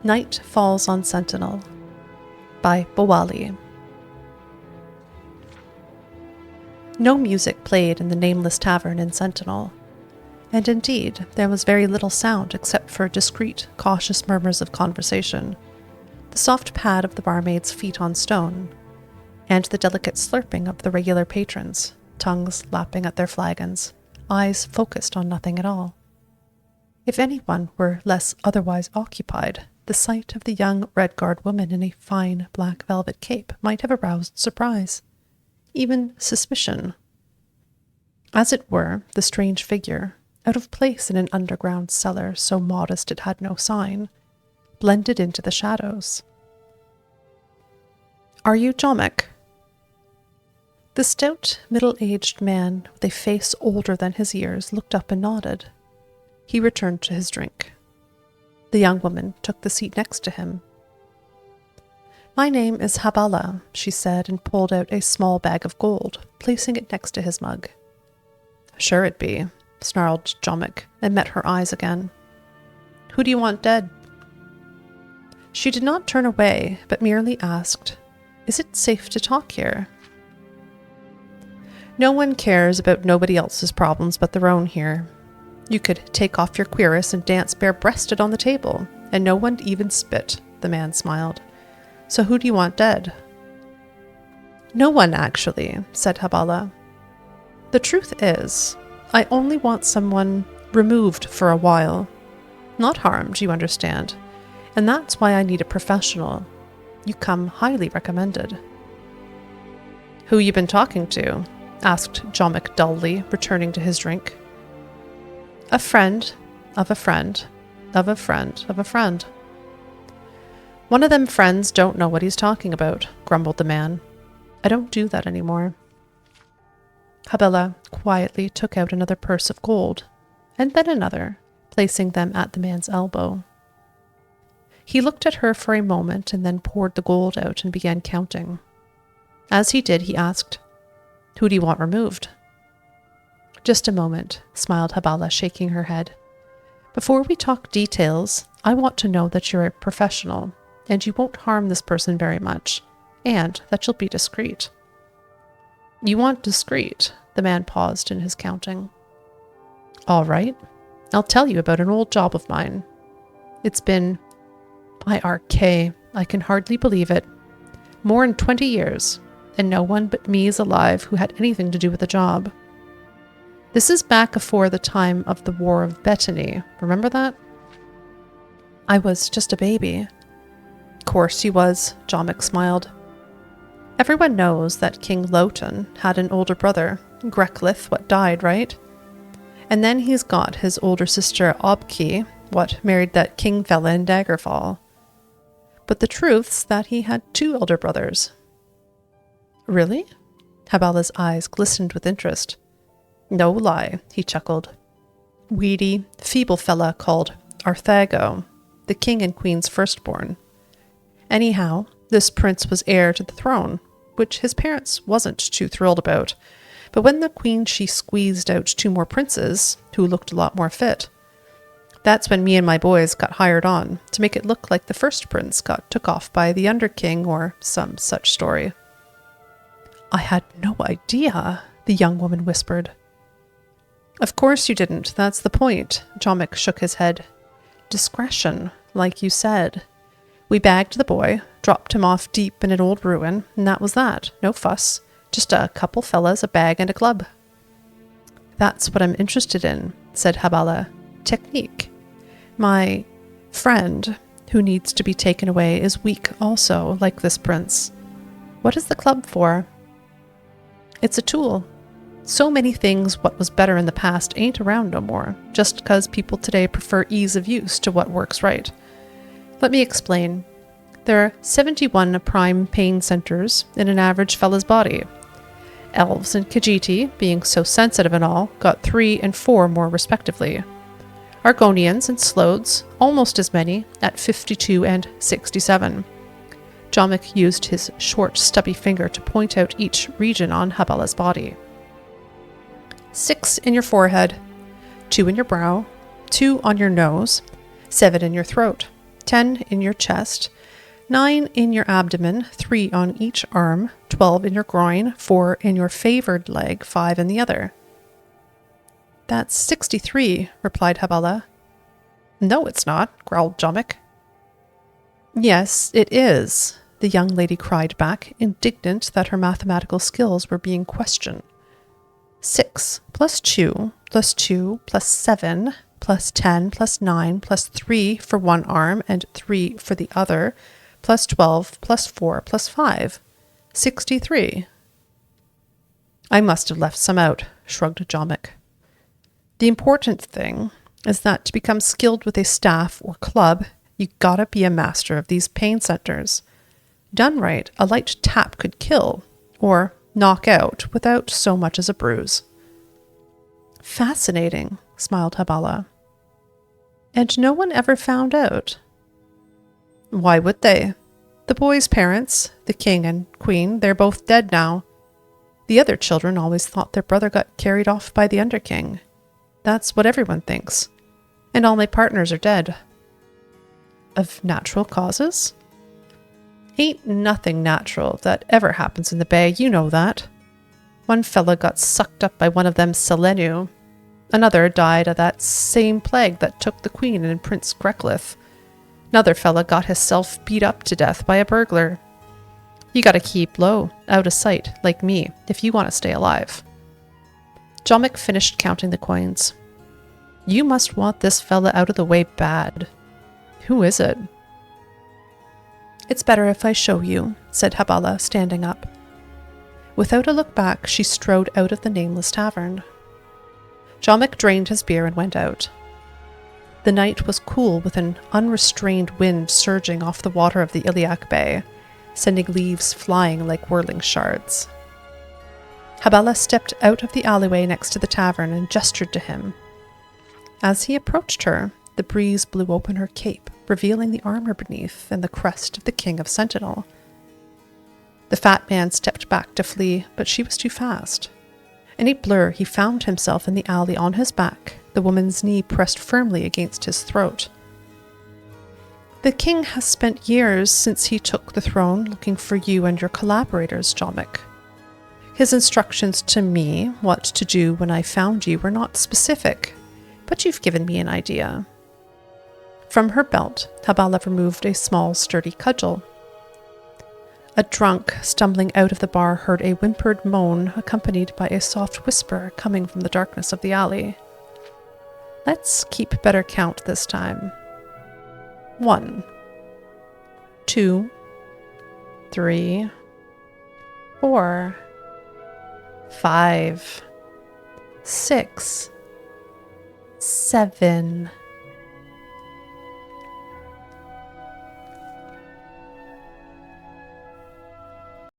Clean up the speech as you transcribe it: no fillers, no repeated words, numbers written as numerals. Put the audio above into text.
Night Falls on Sentinel by Bawali. No music played in the nameless tavern in Sentinel, and indeed there was very little sound except for discreet, cautious murmurs of conversation, the soft pad of the barmaid's feet on stone, and the delicate slurping of the regular patrons, tongues lapping at their flagons, eyes focused on nothing at all. If anyone were less otherwise occupied, the sight of the young red-guard woman in a fine black velvet cape might have aroused surprise, even suspicion. As it were, the strange figure, out of place in an underground cellar so modest it had no sign, blended into the shadows. "Are you Jomek?" The stout, middle-aged man, with a face older than his years, looked up and nodded. He returned to his drink. The young woman took the seat next to him. "My name is Habala," she said, and pulled out a small bag of gold, placing it next to his mug. "Sure it be," snarled Jomek, and met her eyes again. "Who do you want dead?" She did not turn away, but merely asked, "Is it safe to talk here?" "No one cares about nobody else's problems but their own here. You could take off your cuirass and dance bare-breasted on the table, and no one'd even spit," the man smiled. "So who do you want dead?" "No one, actually," said Habala. "The truth is, I only want someone removed for a while. Not harmed, you understand. And that's why I need a professional. You come highly recommended." "Who you been talking to?" asked Jomek dully, returning to his drink. "A friend of a friend of a friend of a friend." "One of them friends don't know what he's talking about," grumbled the man. "I don't do that anymore." Habela quietly took out another purse of gold, and then another, placing them at the man's elbow. He looked at her for a moment and then poured the gold out and began counting. As he did, he asked, "Who do you want removed?" "Just a moment," smiled Habala, shaking her head. "Before we talk details, I want to know that you're a professional, and you won't harm this person very much, and that you'll be discreet." "You want discreet?" The man paused in his counting. "All right. I'll tell you about an old job of mine. It's been, by RK, I can hardly believe it, more than 20 years, and no one but me is alive who had anything to do with the job. This is back afore the time of the War of Bethany. Remember that?" "I was just a baby." "Course you was," Jomek smiled. "Everyone knows that King Lotan had an older brother, Greclith, what died, right? And then he's got his older sister Obki, what married that king fella in Daggerfall. But the truth's that he had 2 elder brothers." "Really?" Habala's eyes glistened with interest. "No lie," he chuckled. "Weedy, feeble fella called Arthago, the king and queen's firstborn. Anyhow, this prince was heir to the throne, which his parents wasn't too thrilled about, but when the queen she squeezed out 2 more princes, who looked a lot more fit, that's when me and my boys got hired on, to make it look like the first prince got took off by the underking or some such story." "I had no idea," the young woman whispered. "Of course you didn't, that's the point," Jomek shook his head. "Discretion, like you said. We bagged the boy, dropped him off deep in an old ruin, and that was that. No fuss. Just a couple fellas, a bag, and a club." "That's what I'm interested in," said Habala. "Technique. My friend, who needs to be taken away, is weak also, like this prince. What is the club for?" "It's a tool. So many things what was better in the past ain't around no more, just 'cause people today prefer ease of use to what works right. Let me explain. There are 71 prime pain centers in an average fella's body. Elves and Khajiiti, being so sensitive and all, got 3 and 4 more respectively. Argonians and Slodes, almost as many, at 52 and 67. Jomek used his short, stubby finger to point out each region on Habala's body. 6 in your forehead, 2 in your brow, 2 on your nose, 7 in your throat, 10 in your chest, 9 in your abdomen, 3 on each arm, 12 in your groin, 4 in your favored leg, 5 in the other. That's 63, replied Habala. No, it's not, growled Jomic. Yes, it is, the young lady cried back, indignant that her mathematical skills were being questioned. 6 plus 2 plus 2 plus 7 plus 10 plus 9 plus 3 for one arm and 3 for the other, plus 12 plus 4 plus 5. 63. I must have left some out, shrugged Jomic. The important thing is that to become skilled with a staff or club, you gotta be a master of these pain centers. Done right, a light tap could kill, or knock out without so much as a bruise. Fascinating, smiled Habala. And no one ever found out? Why would they? The boy's parents, the king and queen, they're both dead now. The other children always thought their brother got carried off by the underking. That's what everyone thinks. And all my partners are dead. Of natural causes? Ain't nothing natural that ever happens in the bay, you know that. One fella got sucked up by one of them Selenu. Another died of that same plague that took the queen and Prince Greclith. Another fella got hisself beat up to death by a burglar. You gotta keep low, out of sight, like me, if you want to stay alive. Jomic finished counting the coins. You must want this fella out of the way bad. Who is it? It's better if I show you, said Habala, standing up. Without a look back, she strode out of the nameless tavern. Jomic drained his beer and went out. The night was cool with an unrestrained wind surging off the water of the Iliac Bay, sending leaves flying like whirling shards. Habala stepped out of the alleyway next to the tavern and gestured to him. As he approached her, the breeze blew open her cape, revealing the armor beneath and the crest of the King of Sentinel. The fat man stepped back to flee, but she was too fast. In a blur, he found himself in the alley on his back, the woman's knee pressed firmly against his throat. The king has spent years since he took the throne looking for you and your collaborators, Jomic. His instructions to me, what to do when I found you, were not specific, but you've given me an idea. From her belt, Habala removed a small, sturdy cudgel. A drunk stumbling out of the bar heard a whimpered moan accompanied by a soft whisper coming from the darkness of the alley. Let's keep better count this time. 1, 2, 3, 4, 5, 6, 7,